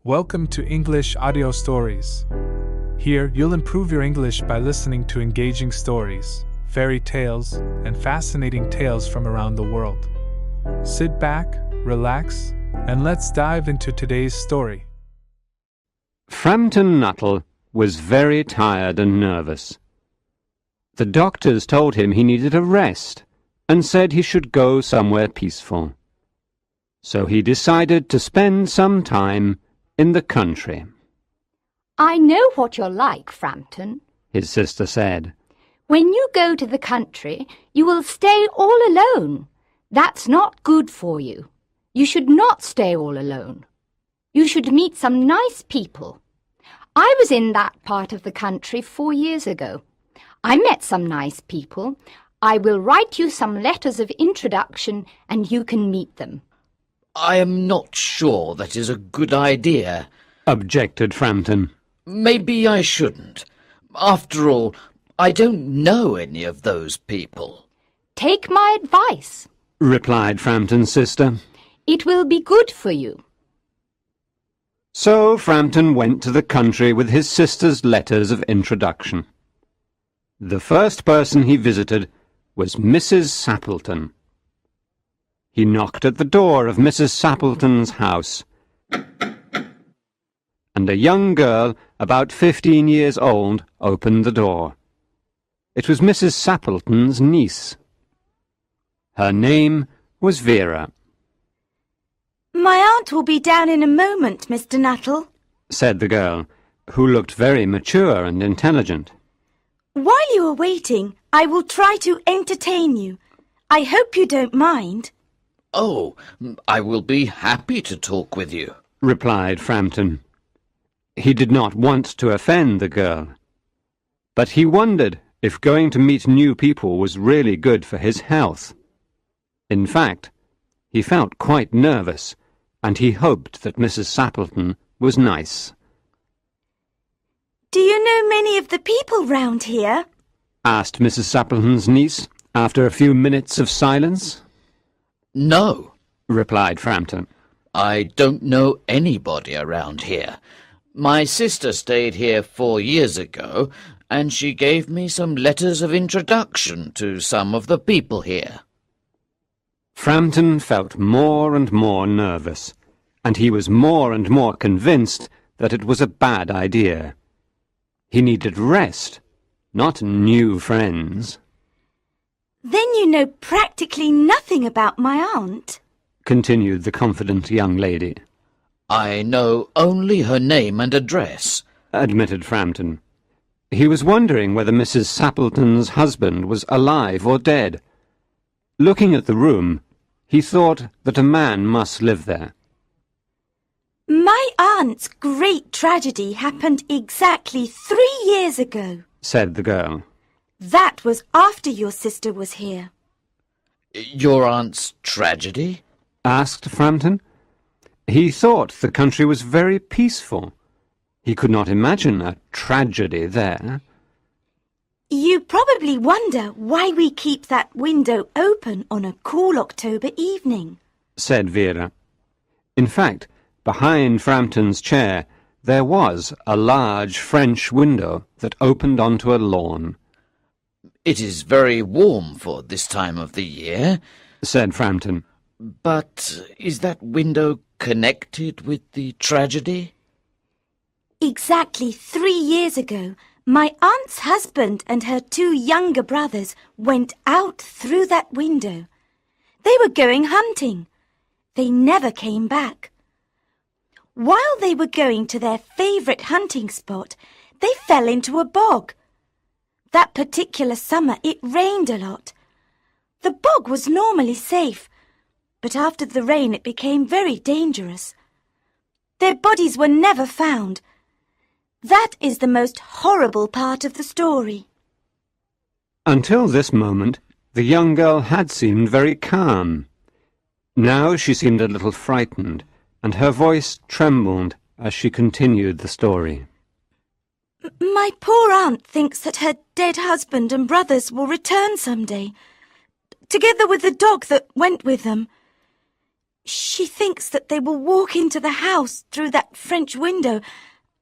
Welcome to English Audio Stories. Here, you'll improve your English by listening to engaging stories, fairy tales, and fascinating tales from around the world. Sit back, relax, and let's dive into today's story. Frampton Nuttall was very tired and nervous. The doctors told him he needed a rest and said he should go somewhere peaceful. So he decided to spend some time in the country. "I know what you're like, Frampton," his sister said. "When you go to the country, you will stay all alone. That's not good for you. You should not stay all alone. You should meet some nice people. I was in that part of the country 4 years ago. I met some nice people. I will write you some letters of introduction and you can meet them." "I am not sure that is a good idea," objected Frampton. "Maybe I shouldn't. After all, I don't know any of those people." "Take my advice," replied Frampton's sister. "It will be good for you." So Frampton went to the country with his sister's letters of introduction. The first person he visited was Mrs. Sappleton. He knocked at the door of Mrs. Sappleton's house, and a young girl about 15 years old opened the door. It was Mrs. Sappleton's niece. Her name was Vera. "My aunt will be down in a moment, Mr. Nuttall," said the girl, who looked very mature and intelligent. "While you are waiting, I will try to entertain you. I hope you don't mind." "Oh, I will be happy to talk with you," replied Frampton. He did not want to offend the girl, but he wondered if going to meet new people was really good for his health. In fact, he felt quite nervous, and he hoped that Mrs. Sappleton was nice. "Do you know many of the people round here?" asked Mrs. Sappleton's niece, after a few minutes of silence. "No," replied Frampton. "I don't know anybody around here. My sister stayed here 4 years ago, and she gave me some letters of introduction to some of the people here." Frampton felt more and more nervous, and he was more and more convinced that it was a bad idea. He needed rest, not new friends. "Then you know practically nothing about my aunt," continued the confident young lady. "I know only her name and address," admitted Frampton. He was wondering whether Mrs. Sappleton's husband was alive or dead. Looking at the room, he thought that a man must live there. "My aunt's great tragedy happened exactly 3 years ago," said the girl. "That was after your sister was here." "Your aunt's tragedy?" asked Frampton. He thought the country was very peaceful. He could not imagine a tragedy there. "You probably wonder why we keep that window open on a cool October evening," said Vera. In fact, behind Frampton's chair there was a large French window that opened onto a lawn. "It is very warm for this time of the year," said Frampton. "But is that window connected with the tragedy?" "Exactly 3 years ago, my aunt's husband and her 2 younger brothers went out through that window. They were going hunting. They never came back. While they were going to their favourite hunting spot, they fell into a bog. That particular summer it rained a lot. The bog was normally safe, but after the rain it became very dangerous. Their bodies were never found. That is the most horrible part of the story." Until this moment, the young girl had seemed very calm. Now she seemed a little frightened, and her voice trembled as she continued the story. "My poor aunt thinks that her dead husband and brothers will return some day, together with the dog that went with them. She thinks that they will walk into the house through that French window,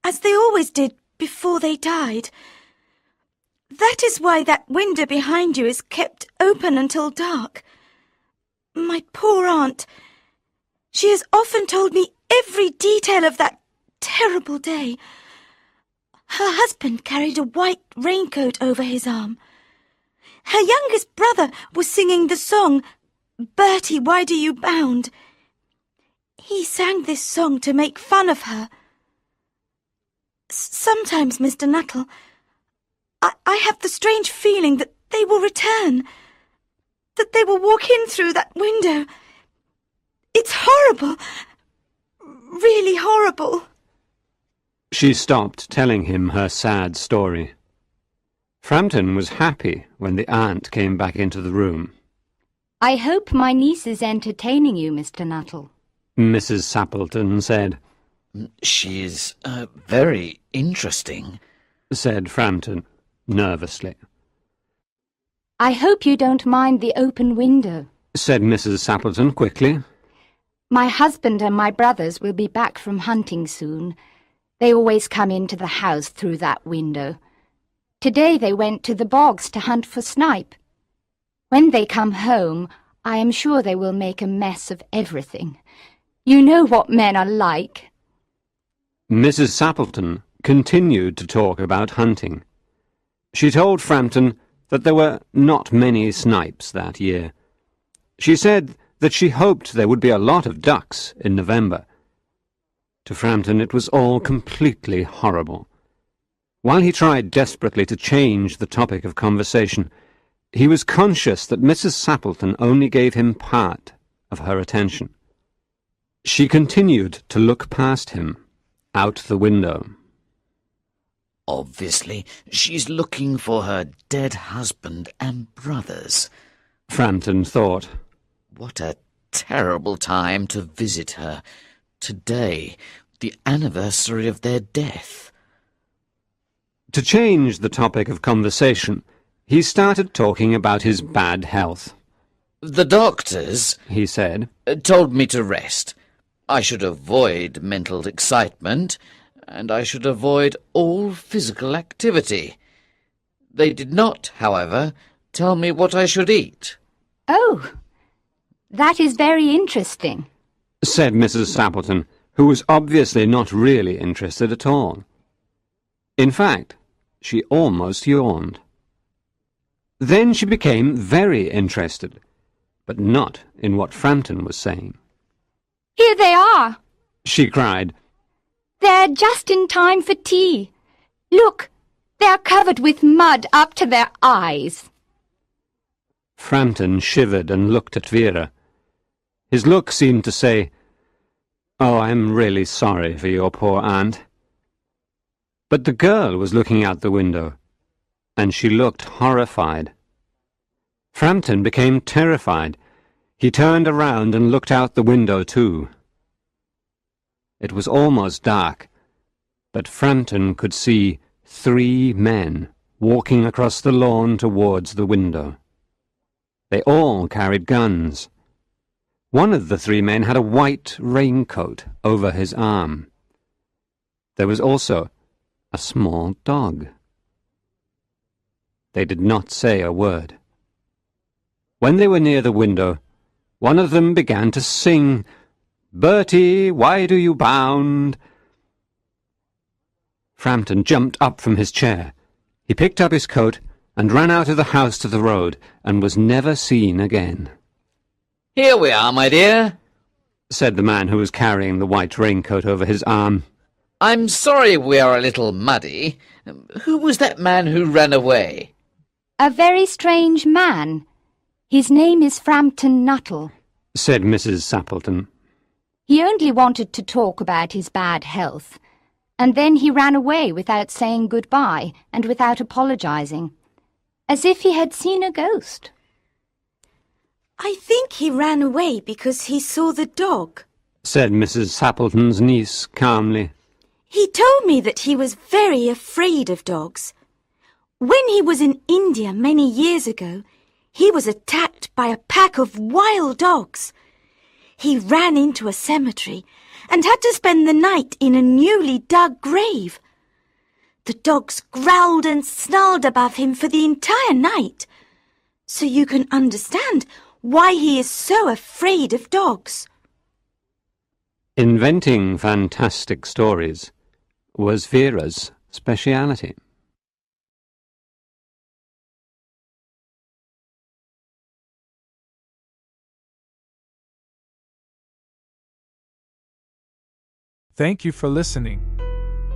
as they always did before they died. That is why that window behind you is kept open until dark. My poor aunt, she has often told me every detail of that terrible day. Her husband carried a white raincoat over his arm. Her youngest brother was singing the song, "Bertie, why do you bound?" He sang this song to make fun of her. Sometimes, Mr. Nuttall, I have the strange feeling that they will return, that they will walk in through that window. It's horrible, really horrible. She stopped telling him her sad story. Frampton was happy when the aunt came back into the room. I hope my niece is entertaining you, Mr. Nuttall. Mrs. Sappleton said. She is very interesting, said Frampton nervously. I hope you don't mind the open window, said Mrs. Sappleton quickly. My husband and my brothers will be back from hunting soon. They always come into the house through that window. Today they went to the bogs to hunt for snipe. When they come home, I am sure they will make a mess of everything. You know what men are like. Mrs. Sappleton continued to talk about hunting. She told Frampton that there were not many snipes that year. She said that she hoped there would be a lot of ducks in November. To Frampton it was all completely horrible. While he tried desperately to change the topic of conversation, he was conscious that Mrs. Sappleton only gave him part of her attention. She continued to look past him, out the window. Obviously, she's looking for her dead husband and brothers, Frampton thought. What a terrible time to visit her. Today, the anniversary of their death. To change the topic of conversation, he started talking about his bad health. The doctors, he said, told me to rest. I should avoid mental excitement, and I should avoid all physical activity. They did not, however, tell me what I should eat. Oh, that is very interesting, said Mrs. Sappleton, who was obviously not really interested at all. In fact, she almost yawned. Then she became very interested, but not in what Frampton was saying. Here they are, she cried. They're just in time for tea. Look, they're covered with mud up to their eyes. Frampton shivered and looked at Vera. His look seemed to say, "Oh, I'm really sorry for your poor aunt." But the girl was looking out the window, and she looked horrified. Frampton became terrified. He turned around and looked out the window too. It was almost dark, but Frampton could see 3 men walking across the lawn towards the window. They all carried guns. One of the 3 men had a white raincoat over his arm. There was also a small dog. They did not say a word. When they were near the window, one of them began to sing, "Bertie, why do you bound?" Frampton jumped up from his chair. He picked up his coat and ran out of the house to the road, and was never seen again. "Here we are, my dear," said the man who was carrying the white raincoat over his arm. "I'm sorry we are a little muddy. Who was that man who ran away?" A very strange man. His name is Frampton Nuttall, said Mrs. Sappleton. He only wanted to talk about his bad health, and then he ran away without saying goodbye and without apologizing, as if he had seen a ghost. I think he ran away because he saw the dog, said Mrs. Sappleton's niece calmly. He told me that he was very afraid of dogs. When he was in India many years ago, he was attacked by a pack of wild dogs. He ran into a cemetery and had to spend the night in a newly dug grave. The dogs growled and snarled above him for the entire night. So you can understand why he is so afraid of dogs. Inventing fantastic stories was Vera's speciality. Thank you for listening.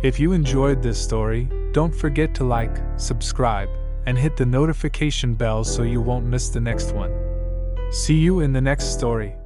If you enjoyed this story, don't forget to like, subscribe, and hit the notification bell so you won't miss the next one. See you in the next story.